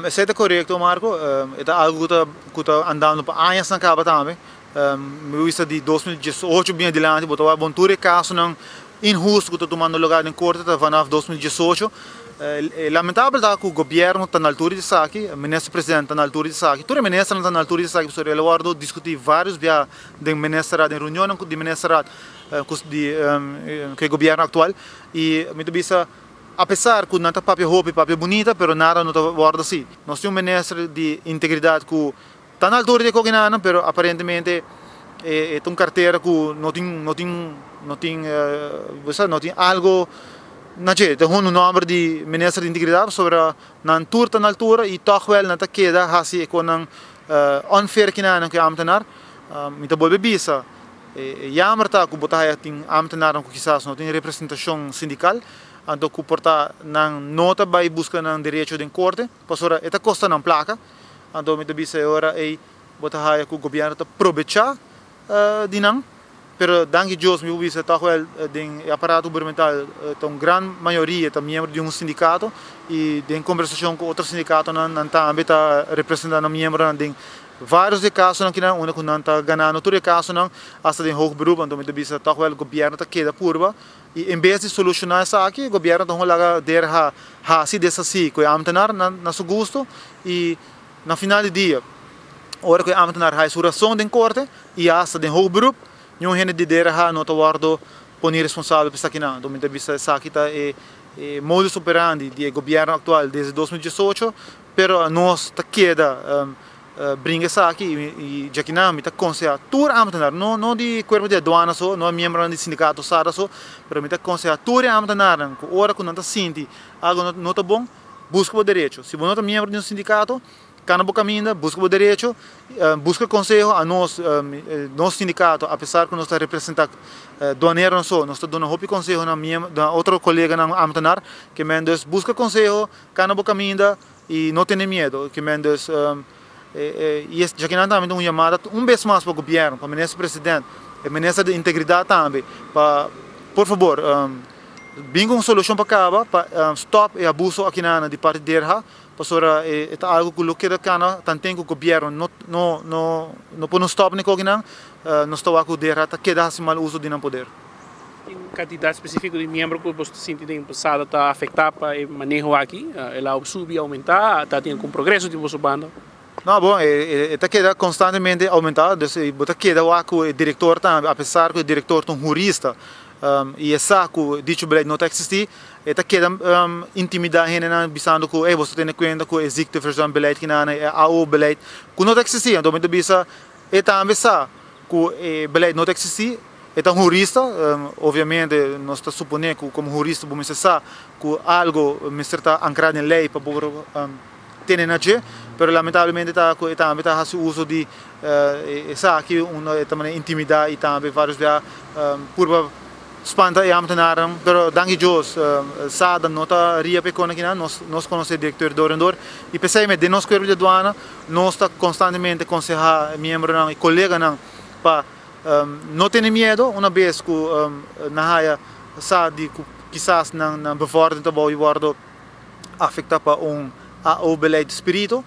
Isso é correto, Marco. É algo que está andando para anos na capa também. Vista de 2018 bem adiante, botou a bontura caso não injusto que está tomando lugar em corte da vanaf 2018. É lamentável que o governo está na altura de saque, o ministro-presidente está na altura de saque, todo o ministro está na altura de saque, porque ele guardou discutir vários dias de ministro em reunião de ministro que o governo atual e muito vista apesar que não está papel bonita, mas nada não está guarda assim. Nós temos um ministro de integridade que está na altura de Cognana, mas aparentemente é uma carteira que não tem algo. Tem um número de ministro de integridade sobre na altura e toch wel na queda assim com unfair que não que amtenar então bolbe bisa jammer tá que botar tem amtenar que quizás não tem representação sindical então que porta não nota vai buscar não direito de corte passora eta costa não placa então me bisa agora é botar que o governo está aproveitar de não. Pero danke Deus, meu vice está com o aparato governamental, uma grande maioria é membro de um sindicato e em conversação com outro sindicato não também está representando membro de vários casos que não está ganhando todo caso não até de hoog beroep, então me bisa está com o governo está queda purba e em vez de solucionar essa aqui, o governo está lá der se dessa si, que é amtenar na seu gosto e na final do dia, hora que amtenar a suração de corte e até de hoog beroep não é de dera não está guardo ponir responsável por isso aqui não, então me vista essa aqui tá modus operandi do governo atual desde 2018, pero nós tá queda brinca essa aqui e já que não me tá conselha tur amtenar não de corpo de aduana só, não é membro de sindicato sara só, pero me tá conselha tur amtenar, hora que não tá senti algo não tá bom, busca o direito, se você não é membro de um sindicato cada boca caminha, busca o direito, busca conselho a nós, nosso sindicato, apesar que nós está representando doaneiro não só, nós está dando outro conselho na outro colega na Amtanar, que mendes busca conselho, cada boca caminha e não tem medo, que mendes e já que não também uma chamada vez mais para o governo, para o ministro-presidente, o ministro de integridade também, para por favor, bem com solução para acabar, para stop e abuso aqui na de parte dele. Pastora é algo que o que cana tanto que o governo não pode stop nem coisa não nós estamos a cuidar até que dá-se mal uso de não poder. Tem quantidade específica de membros que você sente em passado está afetada para o manejo aqui, ela subir aumentar, está tendo um progresso de vossa banda. Não, bom, está queda constantemente aumentado, está queda o diretor também, apesar que o diretor é um jurista e é saco dicho beleza não existir, está queda intimidar gente na bisando que você tem conta que existe versão beleza que não é a o beleza que não existir, então muito bisa é também sa que beleza não existir, é um jurista, obviamente nós está supondo que como jurista vamos pensar que algo está ancrado em lei para poder ter na gente, pero lamentavelmente também está fazendo uso de essa aqui também intimidar e também vários dia por spanta e amtenaram, pero danke Deus, sada nota ria pecona aqui nós conhecemos o diretor do Orendor e pensei de nós corpo de aduana, nós está constantemente aconselhar membro e colega não para não ter medo, uma vez que na área sabe que quizás não bevordem também o guardo afeta para o beleza de espírito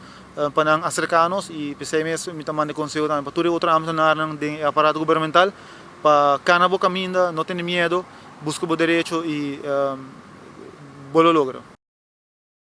para não acercar-nos e pensei mesmo me também conselho também para todo outro amtenaram de aparato governamental para cada boca caminha, não ter medo, busca o direito e bolo logra.